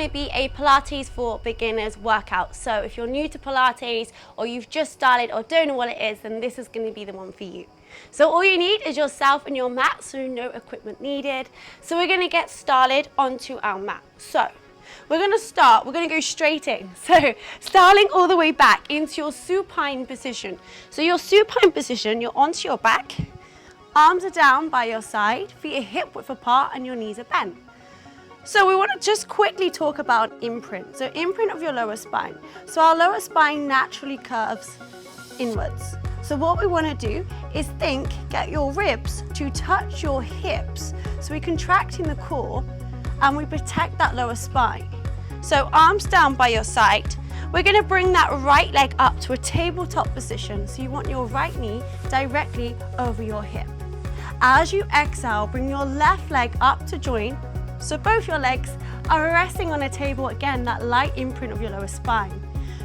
going to be a Pilates for beginners workout. So if you're new to Pilates or you've just started or don't know what it is, then this is going to be the one for you. So all you need is yourself and your mat, so no equipment needed. So we're going to get started onto our mat. So we're going to go straight in. So starting all the way back into your supine position. So your supine position, you're onto your back, arms are down by your side, feet are hip width apart and your knees are bent. So we want to just quickly talk about imprint. So imprint of your lower spine. So our lower spine naturally curves inwards. So what we want to do is get your ribs to touch your hips. So we're contracting the core and we protect that lower spine. So arms down by your side. We're going to bring that right leg up to a tabletop position. So you want your right knee directly over your hip. As you exhale, bring your left leg up to join. So both your legs are resting on a table, again, that light imprint of your lower spine.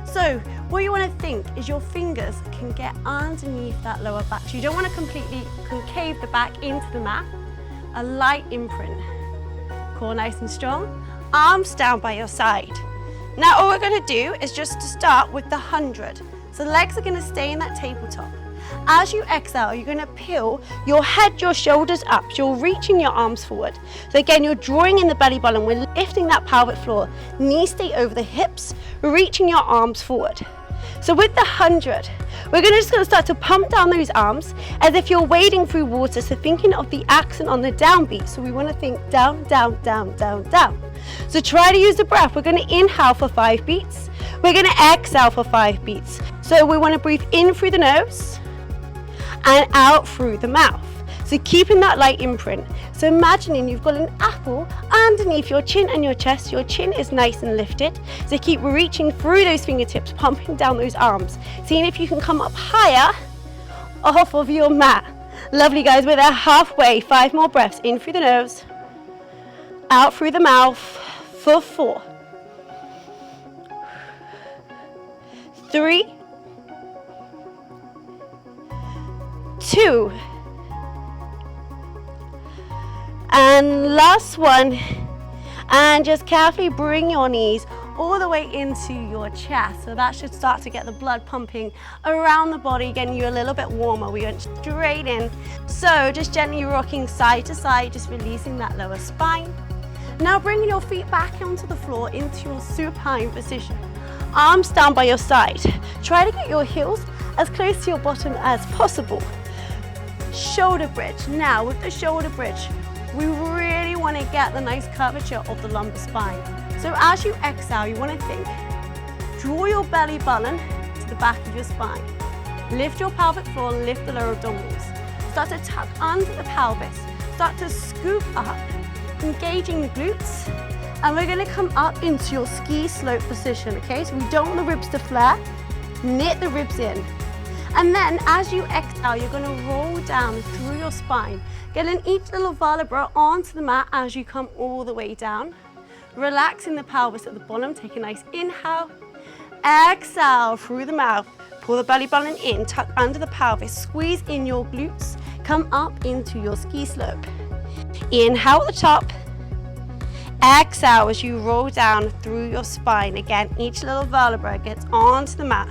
So what you want to think is your fingers can get underneath that lower back. So you don't want to completely concave the back into the mat. A light imprint. Core nice and strong. Arms down by your side. Now all we're going to do is just to start with the 100. So the legs are going to stay in that tabletop. As you exhale, you're going to peel your head, your shoulders up. So you're reaching your arms forward. So again, you're drawing in the belly button. We're lifting that pelvic floor. Knees stay over the hips, reaching your arms forward. So with the 100, we're just going to start to pump down those arms as if you're wading through water. So thinking of the accent on the downbeat. So we want to think down, down, down, down, down. So try to use the breath. We're going to inhale for 5 beats. We're going to exhale for 5 beats. So we want to breathe in through the nose and out through the mouth. So keeping that light imprint. So imagining you've got an apple underneath your chin and your chest. Your chin is nice and lifted. So keep reaching through those fingertips, pumping down those arms. Seeing if you can come up higher off of your mat. Lovely, guys. We're there halfway. 5 more breaths. In through the nose, out through the mouth for 4, 3, 2, and last one. And just carefully bring your knees all the way into your chest. So that should start to get the blood pumping around the body, getting you a little bit warmer. We went straight in. So just gently rocking side to side, just releasing that lower spine. Now bringing your feet back onto the floor into your supine position. Arms down by your side. Try to get your heels as close to your bottom as possible. Shoulder bridge. Now with the shoulder bridge, we really want to get the nice curvature of the lumbar spine. So as you exhale, you want to draw your belly button to the back of your spine. Lift your pelvic floor, lift the lower abdominals. Start to tuck under the pelvis. Start to scoop up, engaging the glutes. And we're going to come up into your ski slope position, okay? So we don't want the ribs to flare. Knit the ribs in. And then as you exhale, you're going to roll down through your spine. Getting each little vertebra onto the mat as you come all the way down. Relaxing the pelvis at the bottom. Take a nice inhale. Exhale through the mouth. Pull the belly button in, tuck under the pelvis. Squeeze in your glutes. Come up into your ski slope. Inhale at the top. Exhale as you roll down through your spine. Again, each little vertebra gets onto the mat.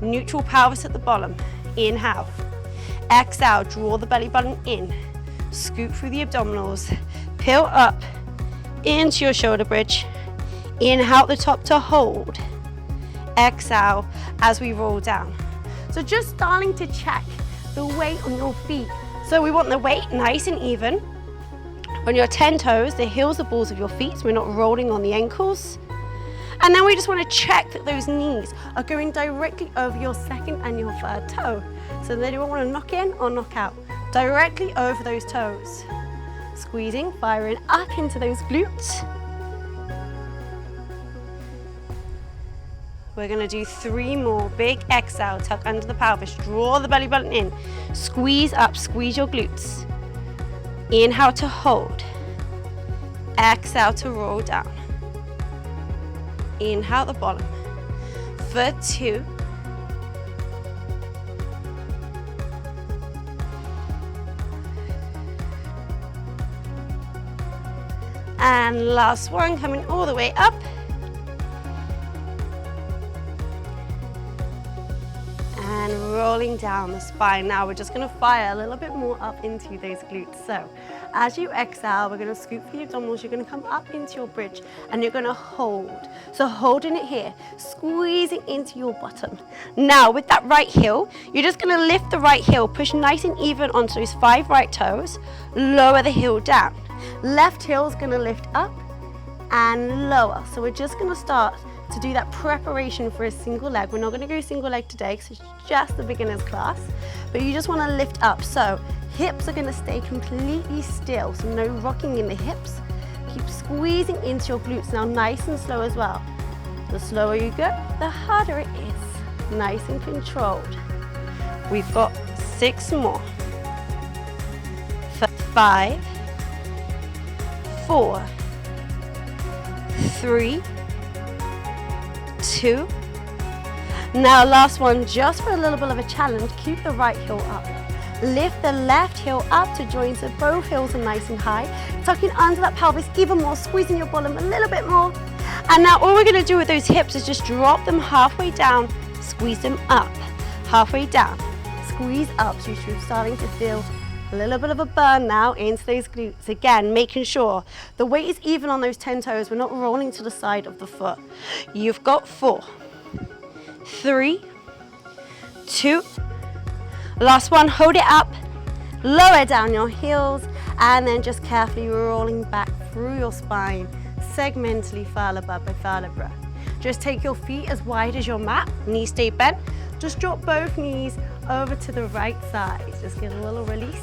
Neutral pelvis at the bottom. Inhale. Exhale, draw the belly button in. Scoop through the abdominals. Peel up into your shoulder bridge. Inhale at the top to hold. Exhale as we roll down. So just starting to check the weight on your feet. So we want the weight nice and even. On your 10 toes, the heels, the balls of your feet, so we're not rolling on the ankles. And then we just want to check that those knees are going directly over your second and your third toe. So they don't want to knock in or knock out. Directly over those toes. Squeezing, firing up into those glutes. We're going to do 3 more. Big exhale, tuck under the pelvis. Draw the belly button in. Squeeze up, squeeze your glutes. Inhale to hold. Exhale to roll down. Inhale at the bottom for 2. And last one, coming all the way up. And rolling down the spine. Now we're just going to fire a little bit more up into those glutes. So as you exhale, we're going to scoop for your abdominals. You're going to come up into your bridge and you're going to hold. So holding it here, squeezing into your bottom. Now with that right heel, you're just going to lift the right heel, push nice and even onto those 5 right toes, lower the heel down. Left heel is going to lift up and lower. So we're just going to start to do that preparation for a single leg. We're not going to go single leg today because it's just the beginner's class, but you just want to lift up. So hips are going to stay completely still, so no rocking in the hips. Keep squeezing into your glutes now, nice and slow as well. The slower you go, the harder it is. Nice and controlled. We've got 6 more. 5, 4, 3, 2. Now last one, just for a little bit of a challenge, keep the right heel up. Lift the left heel up to join so both heels are nice and high. Tucking under that pelvis even more, squeezing your bottom a little bit more. And now all we're going to do with those hips is just drop them halfway down, squeeze them up. Halfway down, squeeze up. So you're starting to feel a little bit of a burn now into those glutes. Again, making sure the weight is even on those 10 toes. We're not rolling to the side of the foot. You've got 4, 3, 2. Last one, hold it up, lower down your heels, and then just carefully rolling back through your spine, segmentally vertebra by vertebra. Just take your feet as wide as your mat, knees stay bent. Just drop both knees over to the right side. Just get a little release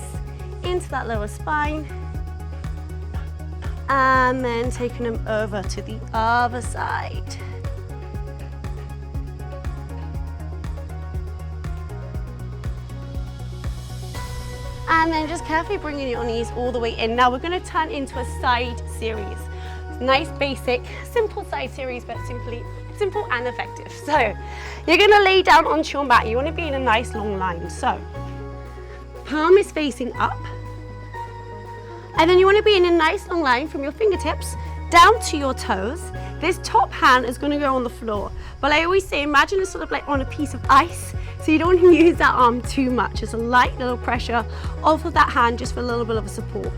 into that lower spine. And then taking them over to the other side. And then just carefully bringing your knees all the way in. Now we're going to turn into a side series. Nice, basic, simple side series, but simple and effective. So you're going to lay down onto your mat. You want to be in a nice long line. So palm is facing up. And then you want to be in a nice long line from your fingertips down to your toes. This top hand is going to go on the floor. But I always say, imagine it's sort of like on a piece of ice. So you don't want to use that arm too much. Just a light little pressure off of that hand just for a little bit of a support.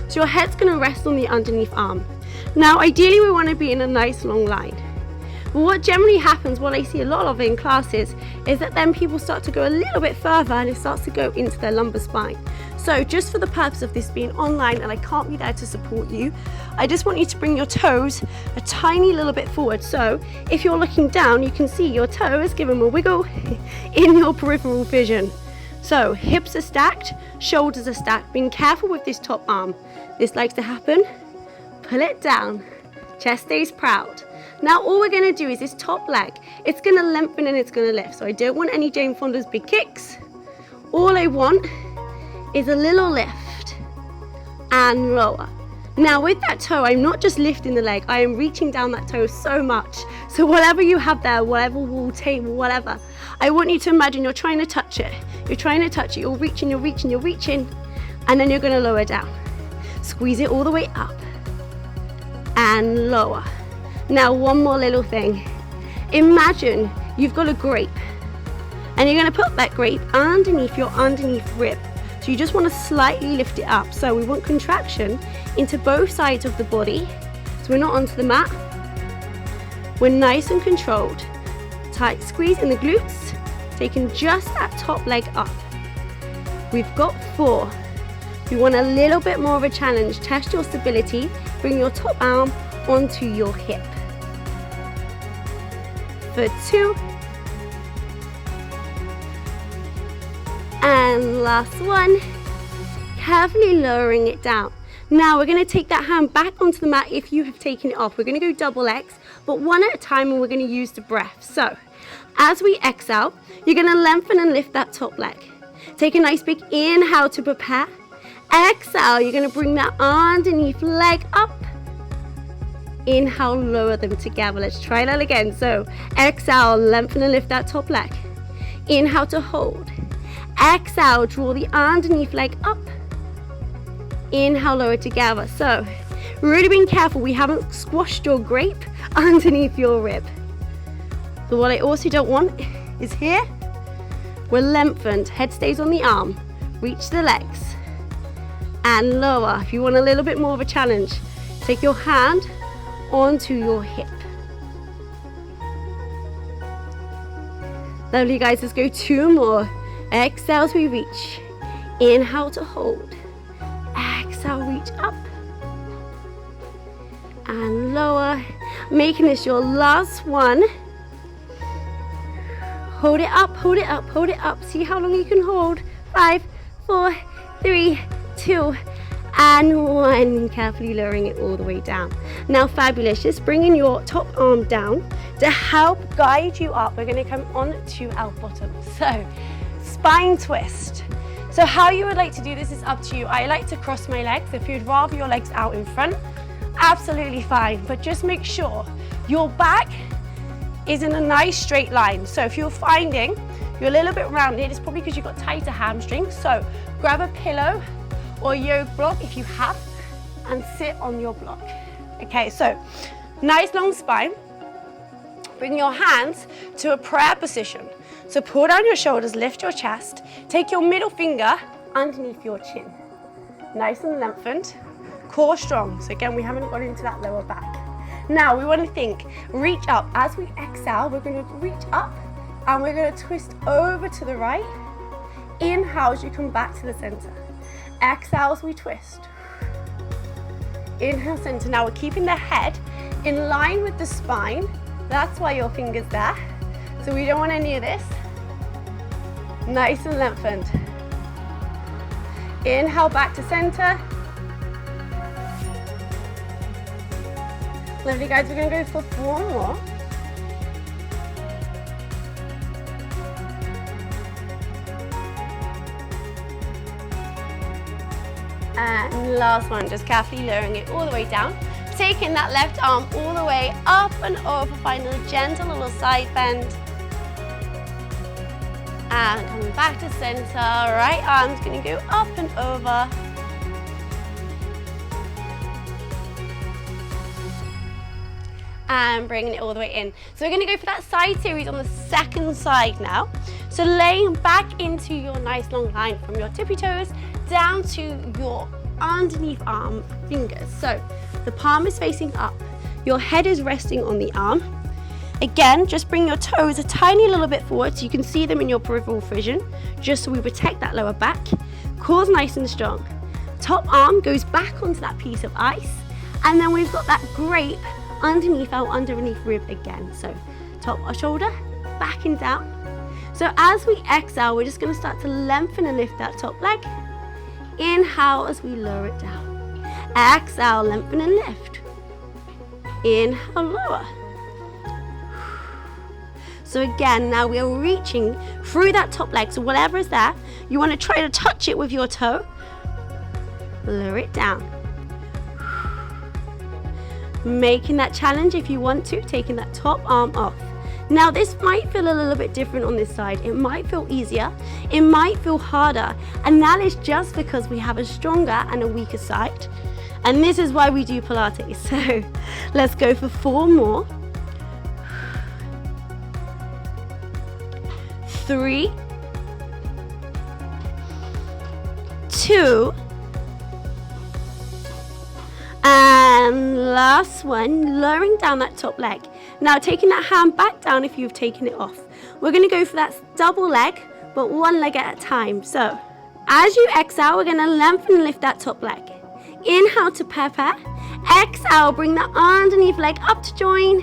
So your head's going to rest on the underneath arm. Now ideally we want to be in a nice long line. But what generally happens, what I see a lot of in classes, is that then people start to go a little bit further and it starts to go into their lumbar spine. So just for the purpose of this being online and I can't be there to support you, I just want you to bring your toes a tiny little bit forward. So if you're looking down, you can see your toes, give them a wiggle in your peripheral vision. So hips are stacked, shoulders are stacked. Being careful with this top arm. This likes to happen. Pull it down. Chest stays proud. Now all we're going to do is this top leg. It's going to lengthen and it's going to lift. So I don't want any Jane Fonda's big kicks. All I want is a little lift and lower. Now with that toe, I'm not just lifting the leg, I am reaching down that toe so much. So whatever you have there, whatever wall, table, whatever, I want you to imagine you're trying to touch it. You're trying to touch it, you're reaching, you're reaching, you're reaching, and then you're gonna lower down. Squeeze it all the way up and lower. Now one more little thing. Imagine you've got a grape and you're gonna put that grape underneath your underneath rib. So you just want to slightly lift it up. So we want contraction into both sides of the body. So we're not onto the mat. We're nice and controlled. Tight squeeze in the glutes, taking just that top leg up. We've got 4. We want a little bit more of a challenge. Test your stability. Bring your top arm onto your hip. For 2. And last one, carefully lowering it down. Now we're going to take that hand back onto the mat if you have taken it off. We're going to go double X, but one at a time, and we're going to use the breath. So as we exhale, you're going to lengthen and lift that top leg. Take a nice big inhale to prepare. Exhale, you're going to bring that underneath leg up. Inhale, lower them together. Let's try that again. So exhale, lengthen and lift that top leg. Inhale to hold. Exhale, draw the underneath leg up. Inhale, lower together. So really being careful we haven't squashed your grape underneath your rib. So what I also don't want is here, we're lengthened, head stays on the arm, reach the legs, and lower. If you want a little bit more of a challenge, take your hand onto your hip. Lovely guys, let's go 2 more. Exhale as we reach. Inhale to hold. Exhale, reach up. And lower. Making this your last one. Hold it up, hold it up, hold it up. See how long you can hold. 5, 4, 3, 2, and 1. Carefully lowering it all the way down. Now fabulous, just bringing your top arm down to help guide you up. We're going to come on to our bottom. So spine twist. So how you would like to do this is up to you. I like to cross my legs. If you'd rather your legs out in front, absolutely fine, but just make sure your back is in a nice straight line. So if you're finding you're a little bit rounded, it's probably because you've got tighter hamstrings. So grab a pillow or yoke block if you have and sit on your block. Okay, so nice long spine. Bring your hands to a prayer position. So pull down your shoulders, lift your chest, take your middle finger underneath your chin. Nice and lengthened, core strong. So again, we haven't gone into that lower back. Now we want to think, reach up. As we exhale, we're going to reach up and we're going to twist over to the right. Inhale as you come back to the center. Exhale as we twist. Inhale, center. Now we're keeping the head in line with the spine. That's why your finger's there. So we don't want any of this. Nice and lengthened. Inhale back to center. Lovely guys, we're going to go for 4 more. And last one, just carefully lowering it all the way down. Taking that left arm all the way up and over, finding a gentle little side bend. And coming back to center, right arm's gonna go up and over. And bringing it all the way in. So we're gonna go for that side series on the second side now. So laying back into your nice long line from your tippy toes down to your underneath arm fingers. So the palm is facing up, your head is resting on the arm. Again, just bring your toes a tiny little bit forward so you can see them in your peripheral vision, just so we protect that lower back. Core's nice and strong. Top arm goes back onto that piece of ice, and then we've got that grape underneath our underneath rib again. So top our shoulder, back and down. So as we exhale, we're just going to start to lengthen and lift that top leg. Inhale as we lower it down. Exhale, lengthen and lift. Inhale, lower. So again, now we are reaching through that top leg. So whatever is there, you want to try to touch it with your toe. Lower it down. Making that challenge if you want to, taking that top arm off. Now this might feel a little bit different on this side. It might feel easier, it might feel harder, and that is just because we have a stronger and a weaker side. And this is why we do Pilates. So let's go for 4 more. 3, 2, and last one, lowering down that top leg. Now taking that hand back down if you've taken it off. We're going to go for that double leg, but 1 leg at a time. So as you exhale, we're going to lengthen and lift that top leg. Inhale to pair. Exhale, bring that underneath leg up to join.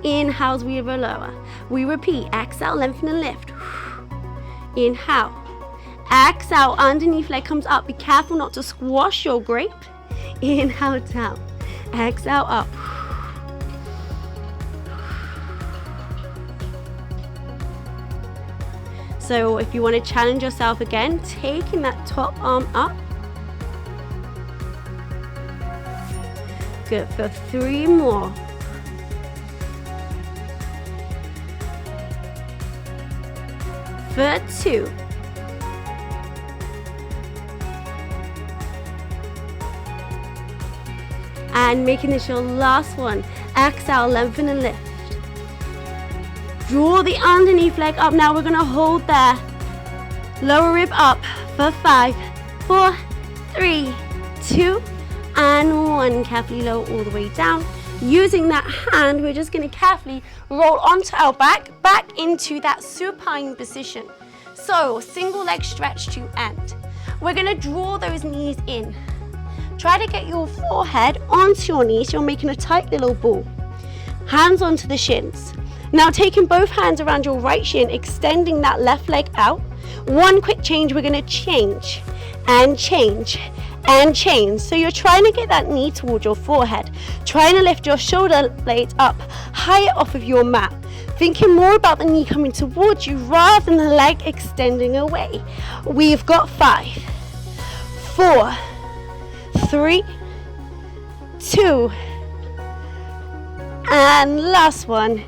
Inhale as we lower. We repeat, exhale, lengthen and lift. Inhale. Exhale, underneath leg comes up. Be careful not to squash your grape. Inhale down. Exhale up. So if you want to challenge yourself again, taking that top arm up. Good, for 3 more. For 2. and making this your last one. Exhale, lengthen and lift. Draw the underneath leg up. Now we're gonna hold there. Lower rib up for 5, 4, 3, 2, and 1. Carefully lower all the way down. Using that hand, we're just gonna carefully roll onto our back into that supine position. So, single leg stretch to end. We're gonna draw those knees in. Try to get your forehead onto your knees. You're making a tight little ball. Hands onto the shins. Now taking both hands around your right shin, extending that left leg out. One quick change, we're gonna change and change and change. So you're trying to get that knee towards your forehead, trying to lift your shoulder blades up higher off of your mat, thinking more about the knee coming towards you rather than the leg extending away. We've got 5, 4, 3, 2, and last one.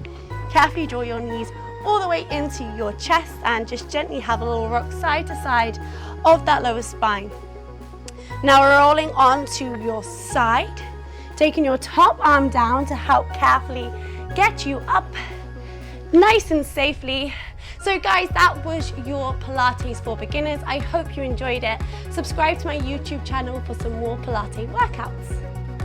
Carefully draw your knees all the way into your chest and just gently have a little rock side to side of that lower spine. Now we're rolling onto your side, taking your top arm down to help carefully get you up nice and safely. So guys, that was your Pilates for beginners. I hope you enjoyed it. Subscribe to my YouTube channel for some more Pilates workouts.